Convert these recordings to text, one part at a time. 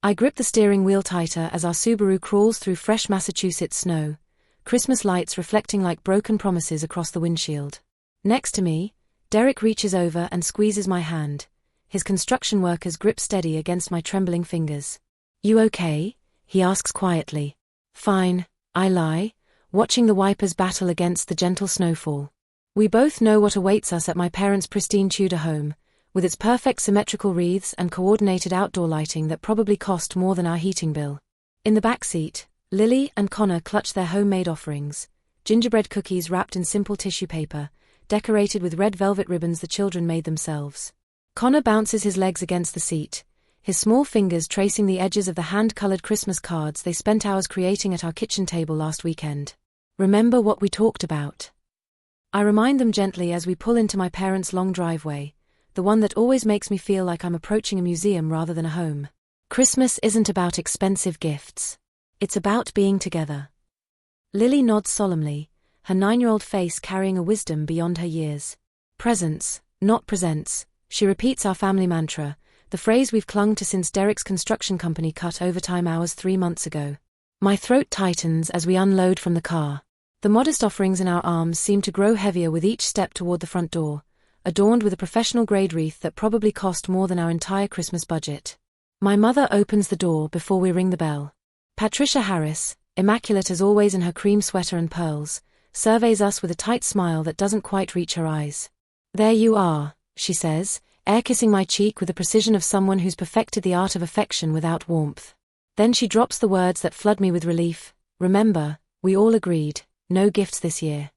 I grip the steering wheel tighter as our Subaru crawls through fresh Massachusetts snow, Christmas lights reflecting like broken promises across the windshield. Next to me, Derek reaches over and squeezes my hand, his construction worker's grip steady against my trembling fingers. "You okay?" he asks quietly. "Fine," I lie, watching the wipers battle against the gentle snowfall. We both know what awaits us at my parents' pristine Tudor home, with its perfect symmetrical wreaths and coordinated outdoor lighting that probably cost more than our heating bill. In the back seat, Lily and Connor clutch their homemade offerings, gingerbread cookies wrapped in simple tissue paper, decorated with red velvet ribbons the children made themselves. Connor bounces his legs against the seat, his small fingers tracing the edges of the hand-colored Christmas cards they spent hours creating at our kitchen table last weekend. "Remember what we talked about?" I remind them gently as we pull into my parents' long driveway, the one that always makes me feel like I'm approaching a museum rather than a home. Christmas isn't about expensive gifts. It's about being together. Lily nods solemnly, her 9-year-old face carrying a wisdom beyond her years. "Presents, not presents," she repeats our family mantra, the phrase we've clung to since Derek's construction company cut overtime hours 3 months ago. My throat tightens as we unload from the car. The modest offerings in our arms seem to grow heavier with each step toward the front door, adorned with a professional-grade wreath that probably cost more than our entire Christmas budget. My mother opens the door before we ring the bell. Patricia Harris, immaculate as always in her cream sweater and pearls, surveys us with a tight smile that doesn't quite reach her eyes. "There you are," she says, air-kissing my cheek with the precision of someone who's perfected the art of affection without warmth. Then she drops the words that flood me with relief. "Remember, we all agreed, no gifts this year."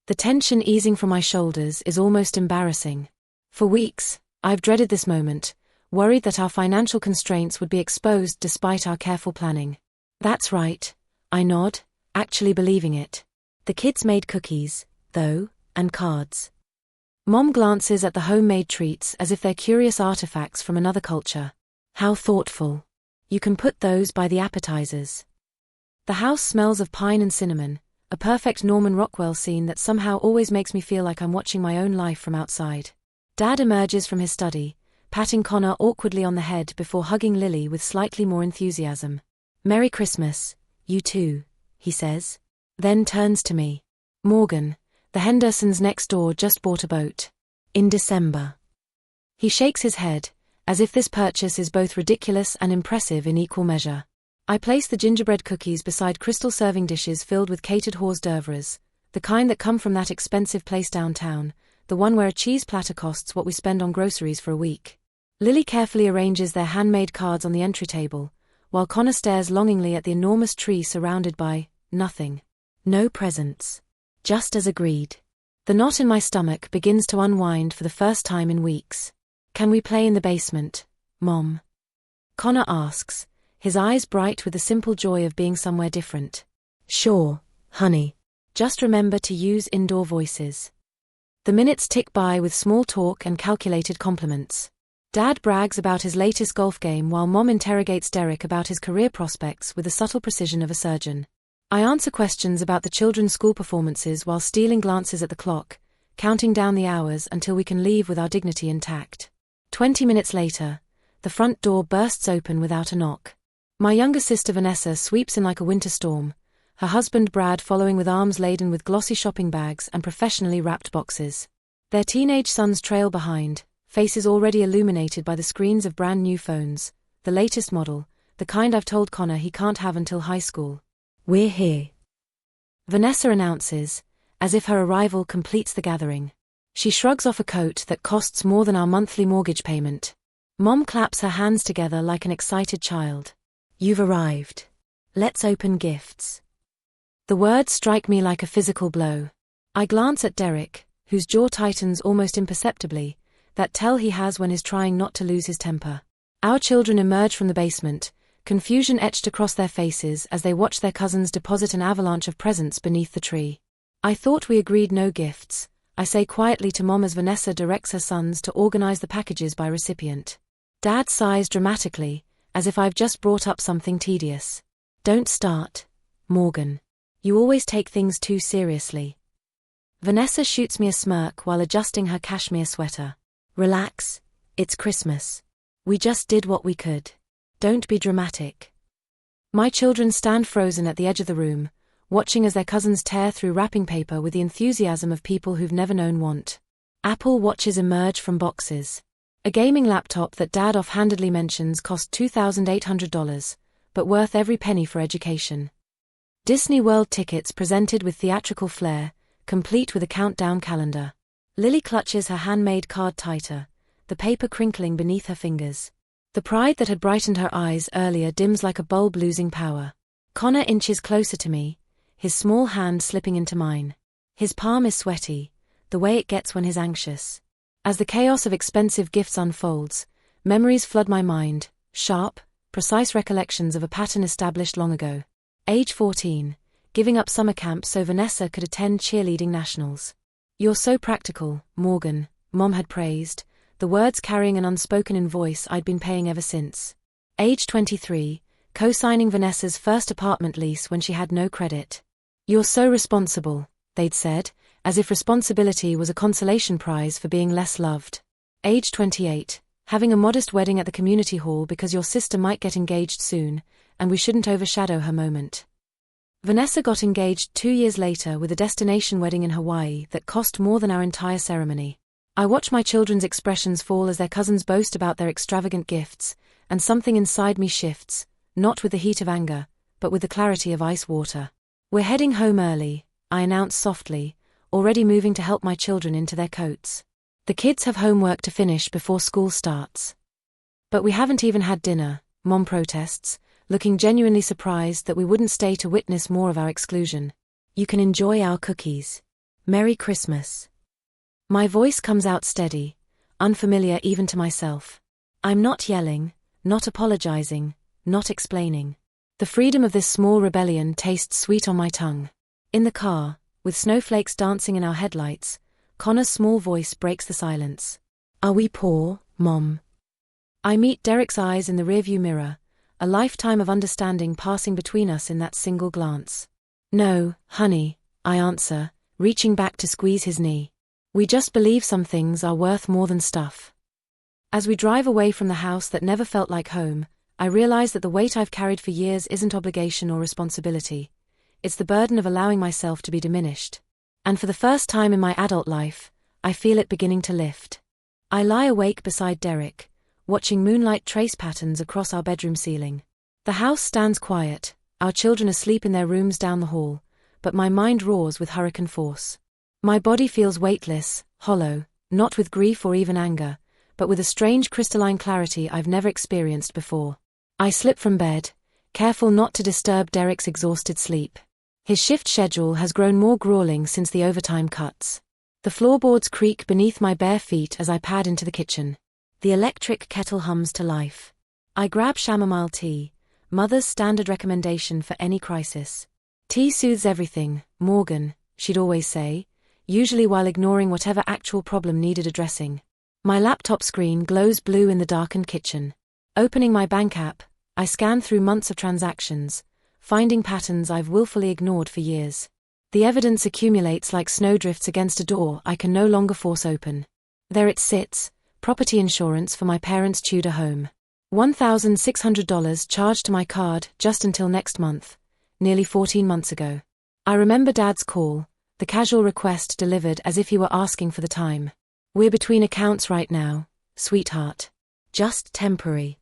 The tension easing from my shoulders is almost embarrassing. For weeks, I've dreaded this moment, worried that our financial constraints would be exposed despite our careful planning. "That's right," I nod, actually believing it. The kids made cookies, though, and cards. Mom glances at the homemade treats as if they're curious artifacts from another culture. "How thoughtful. You can put those by the appetizers." The house smells of pine and cinnamon, a perfect Norman Rockwell scene that somehow always makes me feel like I'm watching my own life from outside. Dad emerges from his study, patting Connor awkwardly on the head before hugging Lily with slightly more enthusiasm. "Merry Christmas, you too," he says. Then turns to me. "Morgan, the Hendersons next door just bought a boat. In December." He shakes his head, as if this purchase is both ridiculous and impressive in equal measure. I place the gingerbread cookies beside crystal serving dishes filled with catered hors d'oeuvres, the kind that come from that expensive place downtown, the one where a cheese platter costs what we spend on groceries for a week. Lily carefully arranges their handmade cards on the entry table, while Connor stares longingly at the enormous tree surrounded by nothing. No presents. Just as agreed. The knot in my stomach begins to unwind for the first time in weeks. "Can we play in the basement, Mom?" Connor asks, his eyes bright with the simple joy of being somewhere different. "Sure, honey. Just remember to use indoor voices." The minutes tick by with small talk and calculated compliments. Dad brags about his latest golf game while Mom interrogates Derek about his career prospects with the subtle precision of a surgeon. I answer questions about the children's school performances while stealing glances at the clock, counting down the hours until we can leave with our dignity intact. 20 minutes later, the front door bursts open without a knock. My younger sister Vanessa sweeps in like a winter storm, her husband Brad following with arms laden with glossy shopping bags and professionally wrapped boxes. Their teenage sons trail behind, faces already illuminated by the screens of brand new phones, the latest model, the kind I've told Connor he can't have until high school. "We're here," Vanessa announces, as if her arrival completes the gathering. She shrugs off a coat that costs more than our monthly mortgage payment. Mom claps her hands together like an excited child. "You've arrived. Let's open gifts." The words strike me like a physical blow. I glance at Derek, whose jaw tightens almost imperceptibly, that tell he has when he's trying not to lose his temper. Our children emerge from the basement, confusion etched across their faces as they watch their cousins deposit an avalanche of presents beneath the tree. "I thought we agreed no gifts," I say quietly to Mom as Vanessa directs her sons to organize the packages by recipient. Dad sighs dramatically, as if I've just brought up something tedious. "Don't start, Morgan. You always take things too seriously." Vanessa shoots me a smirk while adjusting her cashmere sweater. "Relax, it's Christmas. We just did what we could." Don't be dramatic. My children stand frozen at the edge of the room, watching as their cousins tear through wrapping paper with the enthusiasm of people who've never known want. Apple Watches emerge from boxes. A gaming laptop that Dad offhandedly mentions cost $2,800, but worth every penny for education. Disney World tickets presented with theatrical flair, complete with a countdown calendar. Lily clutches her handmade card tighter, the paper crinkling beneath her fingers. The pride that had brightened her eyes earlier dims like a bulb losing power. Connor inches closer to me, his small hand slipping into mine. His palm is sweaty, the way it gets when he's anxious. As the chaos of expensive gifts unfolds, memories flood my mind, sharp, precise recollections of a pattern established long ago. Age 14, giving up summer camp so Vanessa could attend cheerleading nationals. "You're so practical, Morgan," Mom had praised, the words carrying an unspoken voice I'd been paying ever since. Age 23, co-signing Vanessa's first apartment lease when she had no credit. "You're so responsible," they'd said, as if responsibility was a consolation prize for being less loved. Age 28, having a modest wedding at the community hall because your sister might get engaged soon, and we shouldn't overshadow her moment. Vanessa got engaged 2 years later with a destination wedding in Hawaii that cost more than our entire ceremony. I watch my children's expressions fall as their cousins boast about their extravagant gifts, and something inside me shifts, not with the heat of anger, but with the clarity of ice water. "We're heading home early," I announce softly, already moving to help my children into their coats. "The kids have homework to finish before school starts." "But we haven't even had dinner," Mom protests, looking genuinely surprised that we wouldn't stay to witness more of our exclusion. "You can enjoy our cookies. Merry Christmas." My voice comes out steady, unfamiliar even to myself. I'm not yelling, not apologizing, not explaining. The freedom of this small rebellion tastes sweet on my tongue. In the car, with snowflakes dancing in our headlights, Connor's small voice breaks the silence. "Are we poor, Mom?" I meet Derek's eyes in the rearview mirror, a lifetime of understanding passing between us in that single glance. "No, honey," I answer, reaching back to squeeze his knee. "We just believe some things are worth more than stuff." As we drive away from the house that never felt like home, I realize that the weight I've carried for years isn't obligation or responsibility. It's the burden of allowing myself to be diminished. And for the first time in my adult life, I feel it beginning to lift. I lie awake beside Derek, watching moonlight trace patterns across our bedroom ceiling. The house stands quiet, our children asleep in their rooms down the hall, but my mind roars with hurricane force. My body feels weightless, hollow, not with grief or even anger, but with a strange crystalline clarity I've never experienced before. I slip from bed, careful not to disturb Derek's exhausted sleep. His shift schedule has grown more grueling since the overtime cuts. The floorboards creak beneath my bare feet as I pad into the kitchen. The electric kettle hums to life. I grab chamomile tea, Mother's standard recommendation for any crisis. "Tea soothes everything, Morgan," she'd always say, usually while ignoring whatever actual problem needed addressing. My laptop screen glows blue in the darkened kitchen. Opening my bank app, I scan through months of transactions, finding patterns I've willfully ignored for years. The evidence accumulates like snowdrifts against a door I can no longer force open. There it sits, property insurance for my parents' Tudor home. $1,600 charged to my card just until next month, nearly 14 months ago. I remember Dad's call, the casual request delivered as if he were asking for the time. "We're between accounts right now, sweetheart. Just temporary."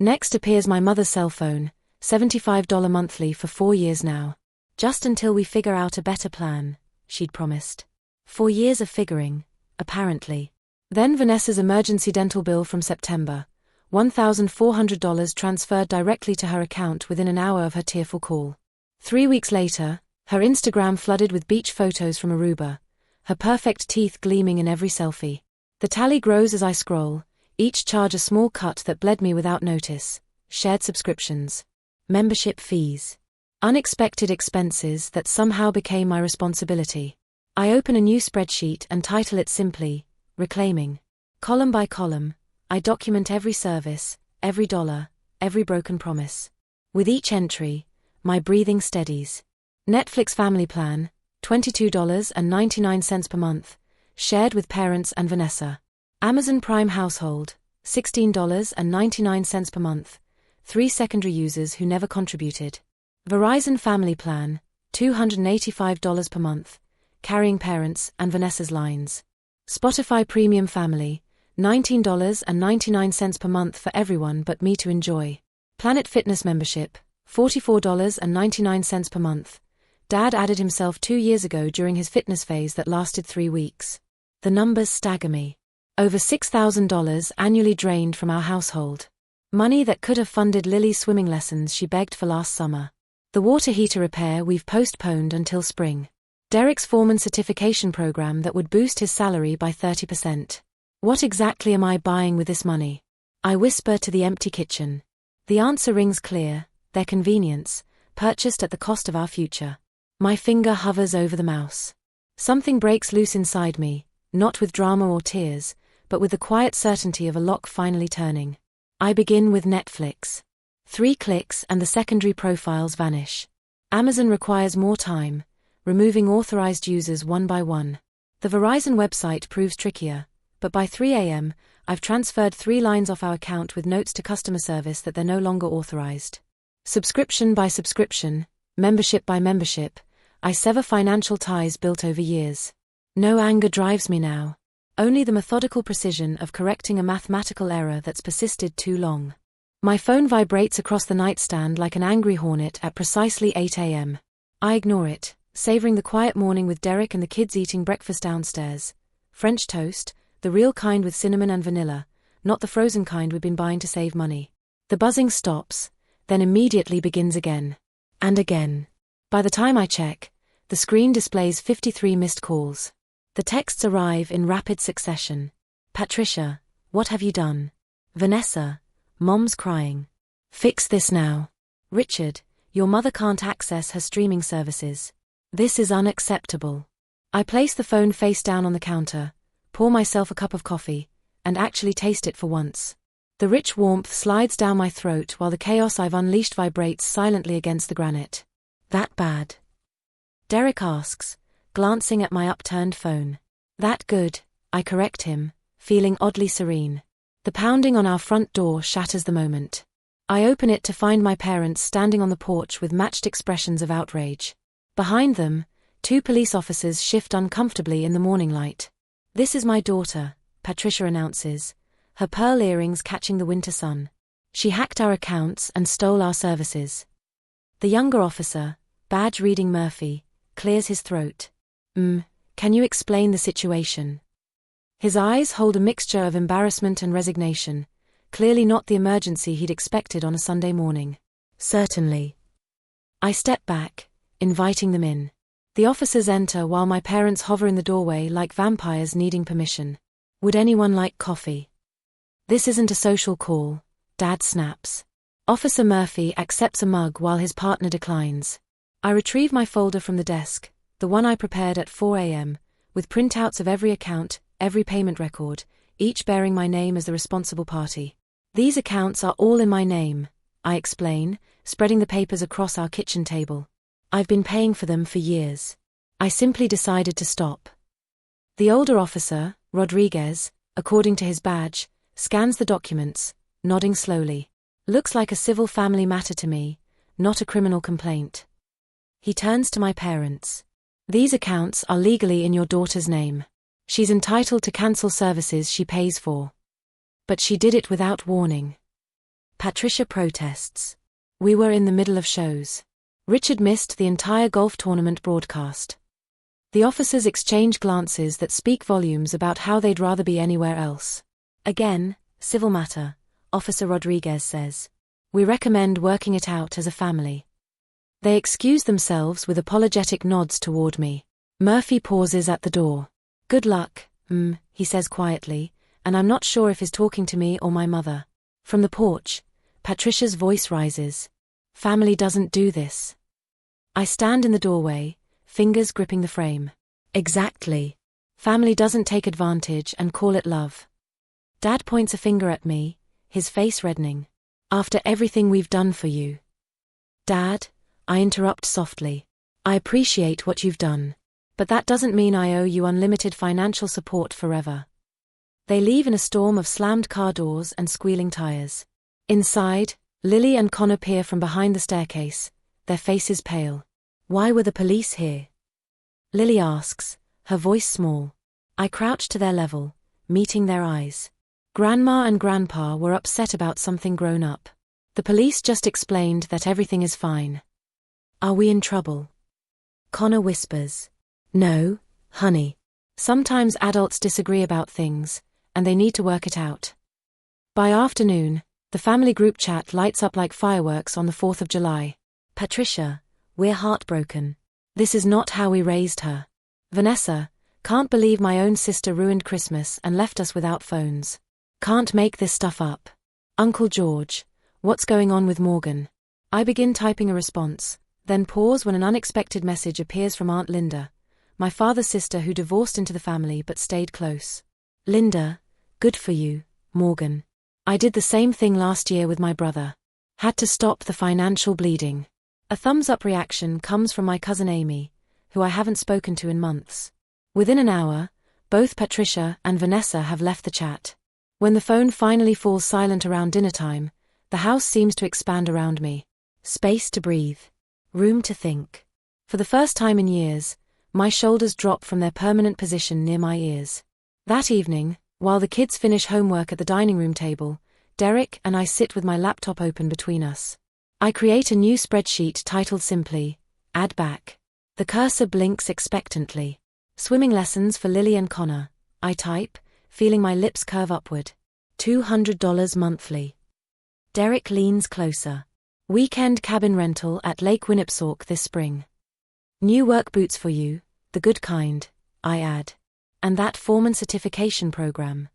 Next appears my mother's cell phone, $75 monthly for 4 years now. "Just until we figure out a better plan," she'd promised. 4 years of figuring, apparently. Then Vanessa's emergency dental bill from September, $1,400 transferred directly to her account within an hour of her tearful call. 3 weeks later, her Instagram flooded with beach photos from Aruba, her perfect teeth gleaming in every selfie. The tally grows as I scroll, each charge a small cut that bled me without notice: shared subscriptions, membership fees, unexpected expenses that somehow became my responsibility. I open a new spreadsheet and title it simply, Reclaiming. Column by column, I document every service, every dollar, every broken promise. With each entry, my breathing steadies. Netflix Family Plan, $22.99 per month, shared with parents and Vanessa. Amazon Prime Household, $16.99 per month, 3 secondary users who never contributed. Verizon Family Plan, $285 per month, carrying parents and Vanessa's lines. Spotify Premium Family, $19.99 per month for everyone but me to enjoy. Planet Fitness membership, $44.99 per month. Dad added himself 2 years ago during his fitness phase that lasted 3 weeks. The numbers stagger me. Over $6,000 annually drained from our household. Money that could have funded Lily's swimming lessons she begged for last summer. The water heater repair we've postponed until spring. Derek's foreman certification program that would boost his salary by 30%. What exactly am I buying with this money? I whisper to the empty kitchen. The answer rings clear: their convenience, purchased at the cost of our future. My finger hovers over the mouse. Something breaks loose inside me, not with drama or tears, but with the quiet certainty of a lock finally turning. I begin with Netflix. 3 clicks and the secondary profiles vanish. Amazon requires more time, removing authorized users one by one. The Verizon website proves trickier, but by 3 a.m., I've transferred 3 lines off our account with notes to customer service that they're no longer authorized. Subscription by subscription, membership by membership, I sever financial ties built over years. No anger drives me now. Only the methodical precision of correcting a mathematical error that's persisted too long. My phone vibrates across the nightstand like an angry hornet at precisely 8 a.m. I ignore it, savoring the quiet morning with Derek and the kids eating breakfast downstairs. French toast, the real kind with cinnamon and vanilla, not the frozen kind we've been buying to save money. The buzzing stops, then immediately begins again. And again. By the time I check, the screen displays 53 missed calls. The texts arrive in rapid succession. Patricia, what have you done? Vanessa, Mom's crying. Fix this now. Richard, your mother can't access her streaming services. This is unacceptable. I place the phone face down on the counter, pour myself a cup of coffee, and actually taste it for once. The rich warmth slides down my throat while the chaos I've unleashed vibrates silently against the granite. That bad? Derek asks, glancing at my upturned phone. That good, I correct him, feeling oddly serene. The pounding on our front door shatters the moment. I open it to find my parents standing on the porch with matched expressions of outrage. Behind them, 2 police officers shift uncomfortably in the morning light. This is my daughter, Patricia announces, her pearl earrings catching the winter sun. She hacked our accounts and stole our services. The younger officer, badge reading Murphy, clears his throat. Can you explain the situation? His eyes hold a mixture of embarrassment and resignation, clearly not the emergency he'd expected on a Sunday morning. Certainly. I step back, inviting them in. The officers enter while my parents hover in the doorway like vampires needing permission. Would anyone like coffee? This isn't a social call, Dad snaps. Officer Murphy accepts a mug while his partner declines. I retrieve my folder from the desk, the one I prepared at 4 a.m., with printouts of every account, every payment record, each bearing my name as the responsible party. These accounts are all in my name, I explain, spreading the papers across our kitchen table. I've been paying for them for years. I simply decided to stop. The older officer, Rodriguez, according to his badge, scans the documents, nodding slowly. Looks like a civil family matter to me, not a criminal complaint. He turns to my parents. These accounts are legally in your daughter's name. She's entitled to cancel services she pays for. But she did it without warning. Patricia protests. We were in the middle of shows. Richard missed the entire golf tournament broadcast. The officers exchange glances that speak volumes about how they'd rather be anywhere else. Again, civil matter, Officer Rodriguez says. We recommend working it out as a family. They excuse themselves with apologetic nods toward me. Murphy pauses at the door. Good luck, he says quietly, and I'm not sure if he's talking to me or my mother. From the porch, Patricia's voice rises. Family doesn't do this. I stand in the doorway, fingers gripping the frame. Exactly. Family doesn't take advantage and call it love. Dad points a finger at me, his face reddening. After everything we've done for you. Dad, I interrupt softly. I appreciate what you've done. But that doesn't mean I owe you unlimited financial support forever. They leave in a storm of slammed car doors and squealing tires. Inside, Lily and Connor peer from behind the staircase, their faces pale. Why were the police here? Lily asks, her voice small. I crouch to their level, meeting their eyes. Grandma and Grandpa were upset about something grown up. The police just explained that everything is fine. Are we in trouble? Connor whispers. No, honey. Sometimes adults disagree about things, and they need to work it out. By afternoon, the family group chat lights up like fireworks on the 4th of July. Patricia, we're heartbroken. This is not how we raised her. Vanessa, can't believe my own sister ruined Christmas and left us without phones. Can't make this stuff up. Uncle George, what's going on with Morgan? I begin typing a response, then pause when an unexpected message appears from Aunt Linda, my father's sister who divorced into the family but stayed close. Linda, good for you, Morgan. I did the same thing last year with my brother. Had to stop the financial bleeding. A thumbs-up reaction comes from my cousin Amy, who I haven't spoken to in months. Within an hour, both Patricia and Vanessa have left the chat. When the phone finally falls silent around dinner time, the house seems to expand around me. Space to breathe. Room to think. For the first time in years, my shoulders drop from their permanent position near my ears. That evening, while the kids finish homework at the dining room table, Derek and I sit with my laptop open between us. I create a new spreadsheet titled simply, Add Back. The cursor blinks expectantly. Swimming lessons for Lily and Connor, I type, feeling my lips curve upward. $200 monthly. Derek leans closer. Weekend cabin rental at Lake Winnipseok this spring. New work boots for you, the good kind, I add. And that foreman certification program.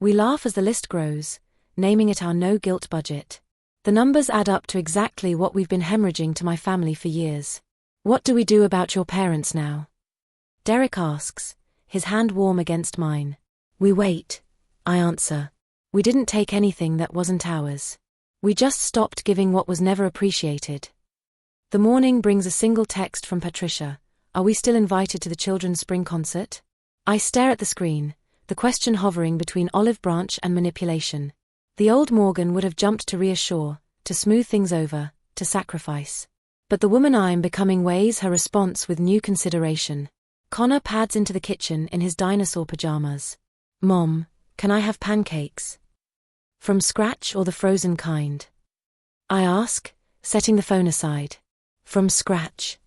We laugh as the list grows, naming it our no-guilt budget. The numbers add up to exactly what we've been hemorrhaging to my family for years. What do we do about your parents now? Derek asks, his hand warm against mine. We wait, I answer. We didn't take anything that wasn't ours. We just stopped giving what was never appreciated. The morning brings a single text from Patricia. Are we still invited to the children's spring concert? I stare at the screen, the question hovering between olive branch and manipulation. The old Morgan would have jumped to reassure, to smooth things over, to sacrifice. But the woman I'm becoming weighs her response with new consideration. Connor pads into the kitchen in his dinosaur pajamas. Mom, can I have pancakes? From scratch or the frozen kind? I ask, setting the phone aside. From scratch.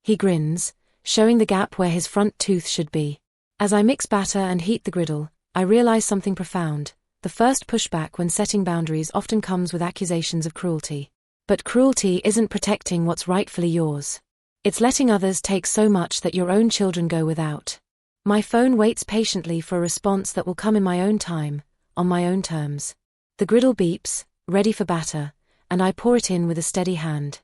He grins, showing the gap where his front tooth should be. As I mix batter and heat the griddle, I realize something profound. The first pushback when setting boundaries often comes with accusations of cruelty. But cruelty isn't protecting what's rightfully yours. It's letting others take so much that your own children go without. My phone waits patiently for a response that will come in my own time, on my own terms. The griddle beeps, ready for batter, and I pour it in with a steady hand.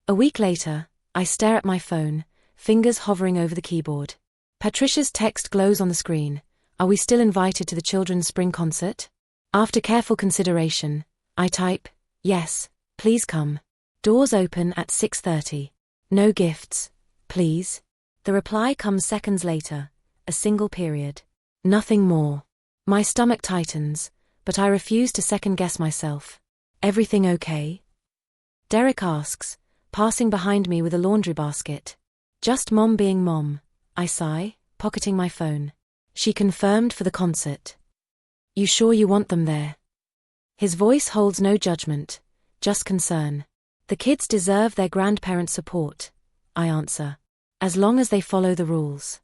A week later, I stare at my phone, fingers hovering over the keyboard. Patricia's text glows on the screen. Are we still invited to the children's spring concert? After careful consideration, I type, yes, please come. Doors open at 6:30. No gifts, please. The reply comes seconds later, a single period. Nothing more. My stomach tightens, but I refuse to second-guess myself. Everything okay? Derek asks, passing behind me with a laundry basket. Just Mom being Mom, I sigh, pocketing my phone. She confirmed for the concert. You sure you want them there? His voice holds no judgment, just concern. The kids deserve their grandparents' support, I answer, as long as they follow the rules.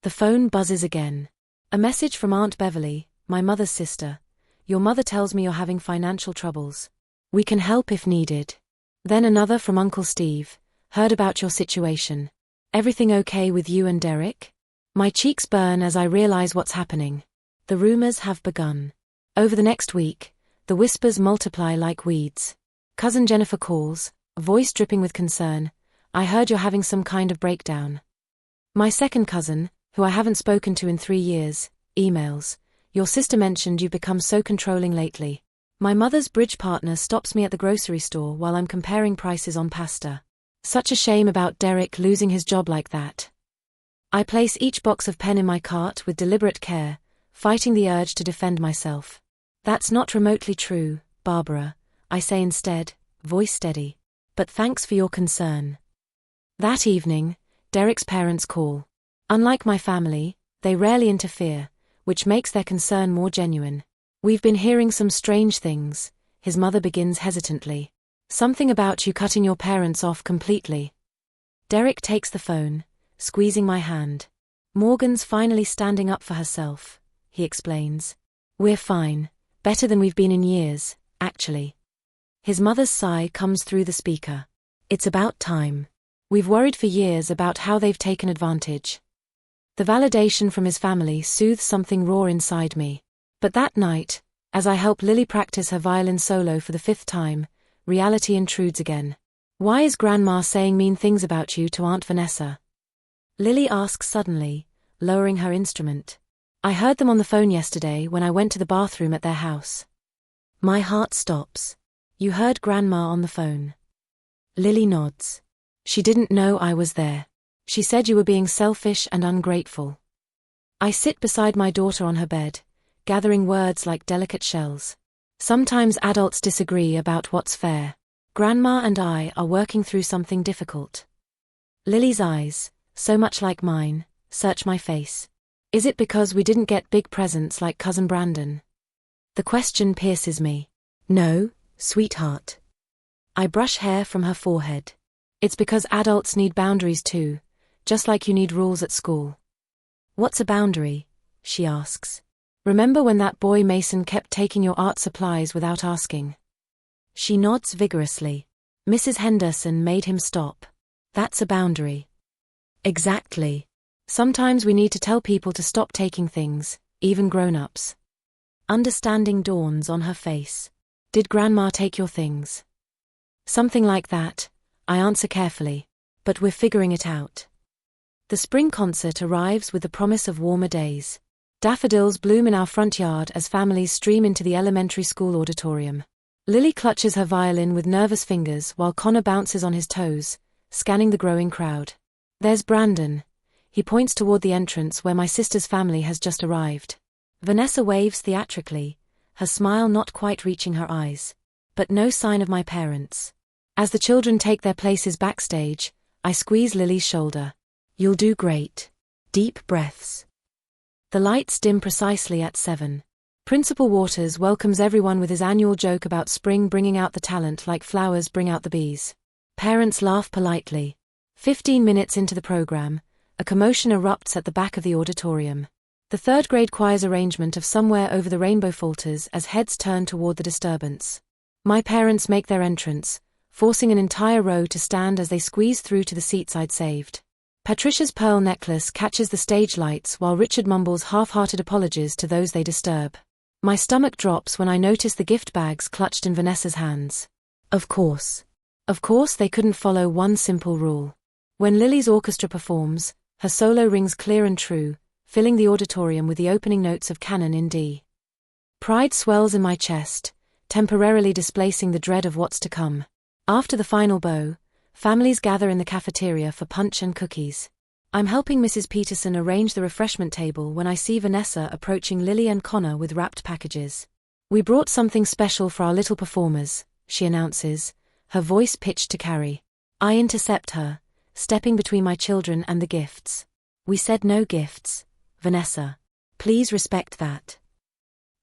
The phone buzzes again. A message from Aunt Beverly, my mother's sister. Your mother tells me you're having financial troubles. We can help if needed. Then another from Uncle Steve. Heard about your situation. Everything okay with you and Derek? My cheeks burn as I realize what's happening. The rumors have begun. Over the next week, the whispers multiply like weeds. Cousin Jennifer calls, voice dripping with concern. I heard you're having some kind of breakdown. My second cousin, who I haven't spoken to in 3 years, emails. Your sister mentioned you've become so controlling lately. My mother's bridge partner stops me at the grocery store while I'm comparing prices on pasta. Such a shame about Derek losing his job like that. I place each box of pen in my cart with deliberate care, fighting the urge to defend myself. That's not remotely true, Barbara. I say instead, voice steady. But thanks for your concern. That evening, Derek's parents call. Unlike my family, they rarely interfere, which makes their concern more genuine. We've been hearing some strange things, his mother begins hesitantly. Something about you cutting your parents off completely. Derek takes the phone, squeezing my hand. Morgan's finally standing up for herself, he explains. We're fine, better than we've been in years, actually. His mother's sigh comes through the speaker. It's about time. We've worried for years about how they've taken advantage. The validation from his family soothes something raw inside me. But that night, as I help Lily practice her violin solo for the 5th time, reality intrudes again. Why is Grandma saying mean things about you to Aunt Vanessa? Lily asks suddenly, lowering her instrument. I heard them on the phone yesterday when I went to the bathroom at their house. My heart stops. You heard Grandma on the phone. Lily nods. She didn't know I was there. She said you were being selfish and ungrateful. I sit beside my daughter on her bed, gathering words like delicate shells. Sometimes adults disagree about what's fair. Grandma and I are working through something difficult. Lily's eyes, so much like mine, search my face. Is it because we didn't get big presents like Cousin Brandon? The question pierces me. No, sweetheart. I brush hair from her forehead. It's because adults need boundaries too, just like you need rules at school. What's a boundary? She asks. Remember when that boy Mason kept taking your art supplies without asking? She nods vigorously. Mrs. Henderson made him stop. That's a boundary. Exactly. Sometimes we need to tell people to stop taking things, even grown-ups. Understanding dawns on her face. Did Grandma take your things? Something like that, I answer carefully. But we're figuring it out. The spring concert arrives with the promise of warmer days. Daffodils bloom in our front yard as families stream into the elementary school auditorium. Lily clutches her violin with nervous fingers while Connor bounces on his toes, scanning the growing crowd. There's Brandon. He points toward the entrance where my sister's family has just arrived. Vanessa waves theatrically, her smile not quite reaching her eyes. But no sign of my parents. As the children take their places backstage, I squeeze Lily's shoulder. You'll do great. Deep breaths. The lights dim precisely at 7. Principal Waters welcomes everyone with his annual joke about spring bringing out the talent like flowers bring out the bees. Parents laugh politely. 15 minutes into the program, a commotion erupts at the back of the auditorium. The 3rd grade choir's arrangement of Somewhere Over the Rainbow falters as heads turn toward the disturbance. My parents make their entrance, forcing an entire row to stand as they squeeze through to the seats I'd saved. Patricia's pearl necklace catches the stage lights while Richard mumbles half-hearted apologies to those they disturb. My stomach drops when I notice the gift bags clutched in Vanessa's hands. Of course. Of course they couldn't follow one simple rule. When Lily's orchestra performs, her solo rings clear and true, filling the auditorium with the opening notes of Canon in D. Pride swells in my chest, temporarily displacing the dread of what's to come. After the final bow, families gather in the cafeteria for punch and cookies. I'm helping Mrs. Peterson arrange the refreshment table when I see Vanessa approaching Lily and Connor with wrapped packages. We brought something special for our little performers, she announces, her voice pitched to carry. I intercept her, stepping between my children and the gifts. We said no gifts, Vanessa. Please respect that.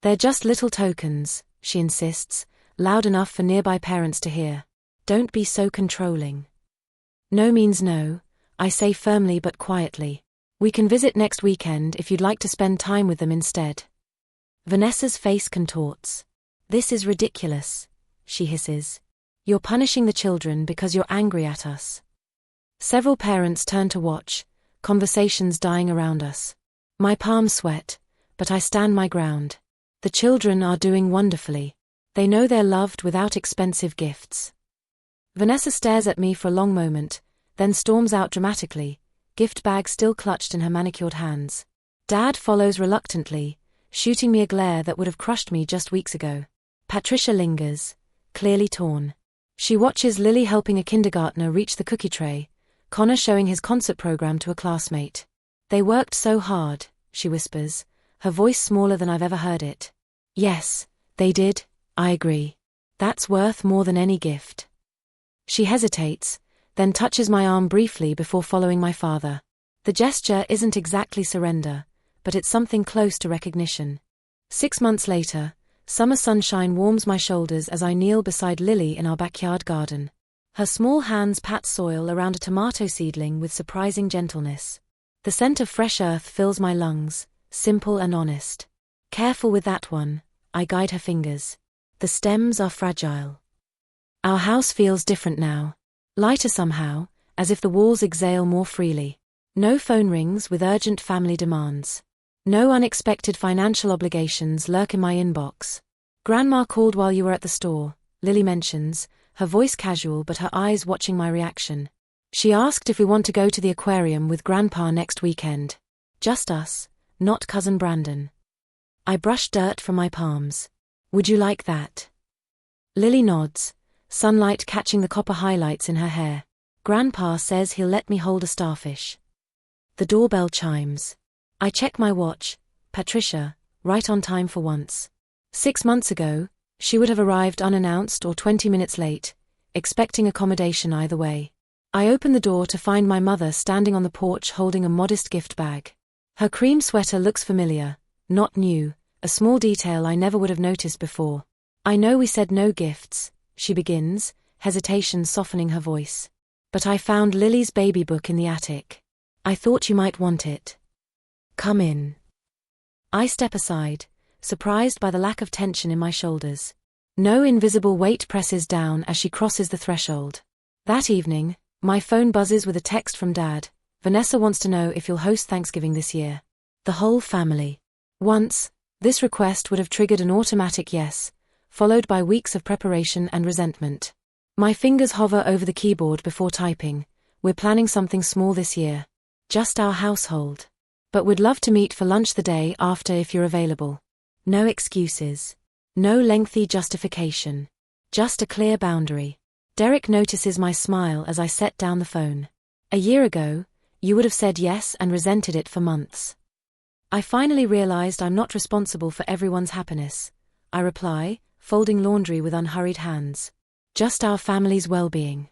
They're just little tokens, she insists, loud enough for nearby parents to hear. Don't be so controlling. No means no, I say firmly but quietly. We can visit next weekend if you'd like to spend time with them instead. Vanessa's face contorts. This is ridiculous, she hisses. You're punishing the children because you're angry at us. Several parents turn to watch, conversations dying around us. My palms sweat, but I stand my ground. The children are doing wonderfully. They know they're loved without expensive gifts. Vanessa stares at me for a long moment, then storms out dramatically, gift bag still clutched in her manicured hands. Dad follows reluctantly, shooting me a glare that would have crushed me just weeks ago. Patricia lingers, clearly torn. She watches Lily helping a kindergartner reach the cookie tray, Connor showing his concert program to a classmate. They worked so hard, she whispers, her voice smaller than I've ever heard it. Yes, they did, I agree. That's worth more than any gift. She hesitates, then touches my arm briefly before following my father. The gesture isn't exactly surrender, but it's something close to recognition. 6 months later, summer sunshine warms my shoulders as I kneel beside Lily in our backyard garden. Her small hands pat soil around a tomato seedling with surprising gentleness. The scent of fresh earth fills my lungs, simple and honest. Careful with that one, I guide her fingers. The stems are fragile. Our house feels different now. Lighter somehow, as if the walls exhale more freely. No phone rings with urgent family demands. No unexpected financial obligations lurk in my inbox. Grandma called while you were at the store, Lily mentions, her voice casual but her eyes watching my reaction. She asked if we want to go to the aquarium with Grandpa next weekend. Just us, not Cousin Brandon. I brush dirt from my palms. Would you like that? Lily nods, sunlight catching the copper highlights in her hair. Grandpa says he'll let me hold a starfish. The doorbell chimes. I check my watch. Patricia, right on time for once. 6 months ago, she would have arrived unannounced or 20 minutes late, expecting accommodation either way. I open the door to find my mother standing on the porch holding a modest gift bag. Her cream sweater looks familiar, not new, a small detail I never would have noticed before. I know we said no gifts, she begins, hesitation softening her voice. But I found Lily's baby book in the attic. I thought you might want it. Come in. I step aside, surprised by the lack of tension in my shoulders. No invisible weight presses down as she crosses the threshold. That evening, my phone buzzes with a text from Dad. Vanessa wants to know if you'll host Thanksgiving this year. The whole family. Once, this request would have triggered an automatic yes, followed by weeks of preparation and resentment. My fingers hover over the keyboard before typing. We're planning something small this year. Just our household. But we'd love to meet for lunch the day after if you're available. No excuses. No lengthy justification. Just a clear boundary. Derek notices my smile as I set down the phone. A year ago, you would have said yes and resented it for months. I finally realized I'm not responsible for everyone's happiness. I reply, folding laundry with unhurried hands. Just our family's well-being.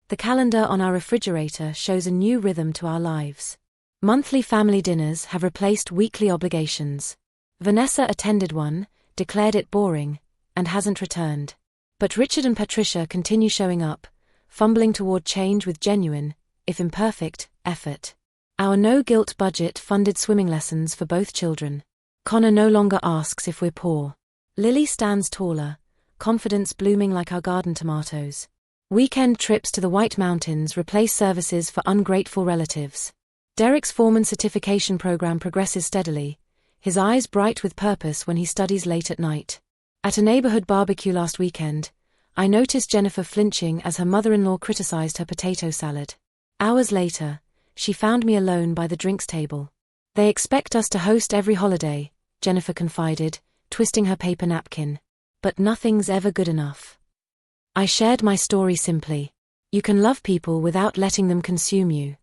The calendar on our refrigerator shows a new rhythm to our lives. Monthly family dinners have replaced weekly obligations. Vanessa attended one, declared it boring, and hasn't returned. But Richard and Patricia continue showing up, fumbling toward change with genuine, if imperfect, effort. Our no-guilt budget funded swimming lessons for both children. Connor no longer asks if we're poor. Lily stands taller, confidence blooming like our garden tomatoes. Weekend trips to the White Mountains replace services for ungrateful relatives. Derek's foreman certification program progresses steadily, his eyes bright with purpose when he studies late at night. At a neighborhood barbecue last weekend, I noticed Jennifer flinching as her mother-in-law criticized her potato salad. Hours later, she found me alone by the drinks table. They expect us to host every holiday, Jennifer confided, twisting her paper napkin. But nothing's ever good enough. I shared my story simply. You can love people without letting them consume you.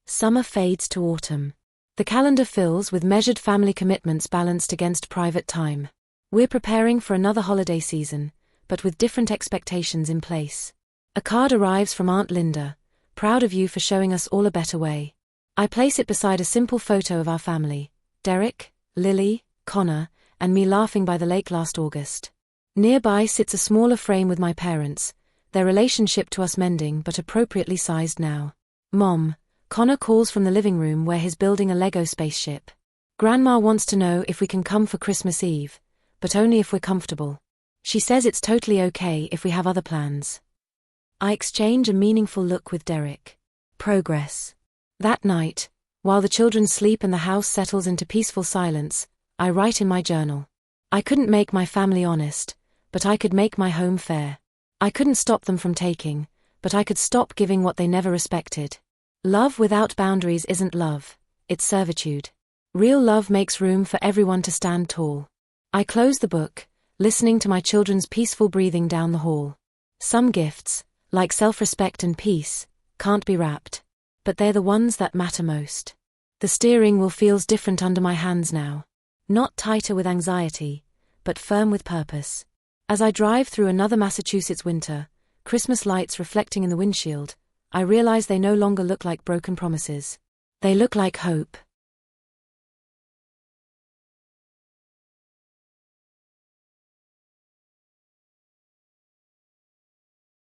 Summer fades to autumn. The calendar fills with measured family commitments balanced against private time. We're preparing for another holiday season, but with different expectations in place. A card arrives from Aunt Linda, proud of you for showing us all a better way. I place it beside a simple photo of our family, Derek, Lily, Connor, and me laughing by the lake last August. Nearby sits a smaller frame with my parents, their relationship to us mending but appropriately sized now. Mom, Connor calls from the living room where he's building a Lego spaceship. Grandma wants to know if we can come for Christmas Eve, but only if we're comfortable. She says it's totally okay if we have other plans. I exchange a meaningful look with Derek. Progress. That night, while the children sleep and the house settles into peaceful silence, I write in my journal. I couldn't make my family honest, but I could make my home fair. I couldn't stop them from taking, but I could stop giving what they never respected. Love without boundaries isn't love, it's servitude. Real love makes room for everyone to stand tall. I close the book, listening to my children's peaceful breathing down the hall. Some gifts, like self-respect and peace, can't be wrapped. But they're the ones that matter most. The steering wheel feels different under my hands now. Not tighter with anxiety, but firm with purpose. As I drive through another Massachusetts winter, Christmas lights reflecting in the windshield, I realize they no longer look like broken promises. They look like hope.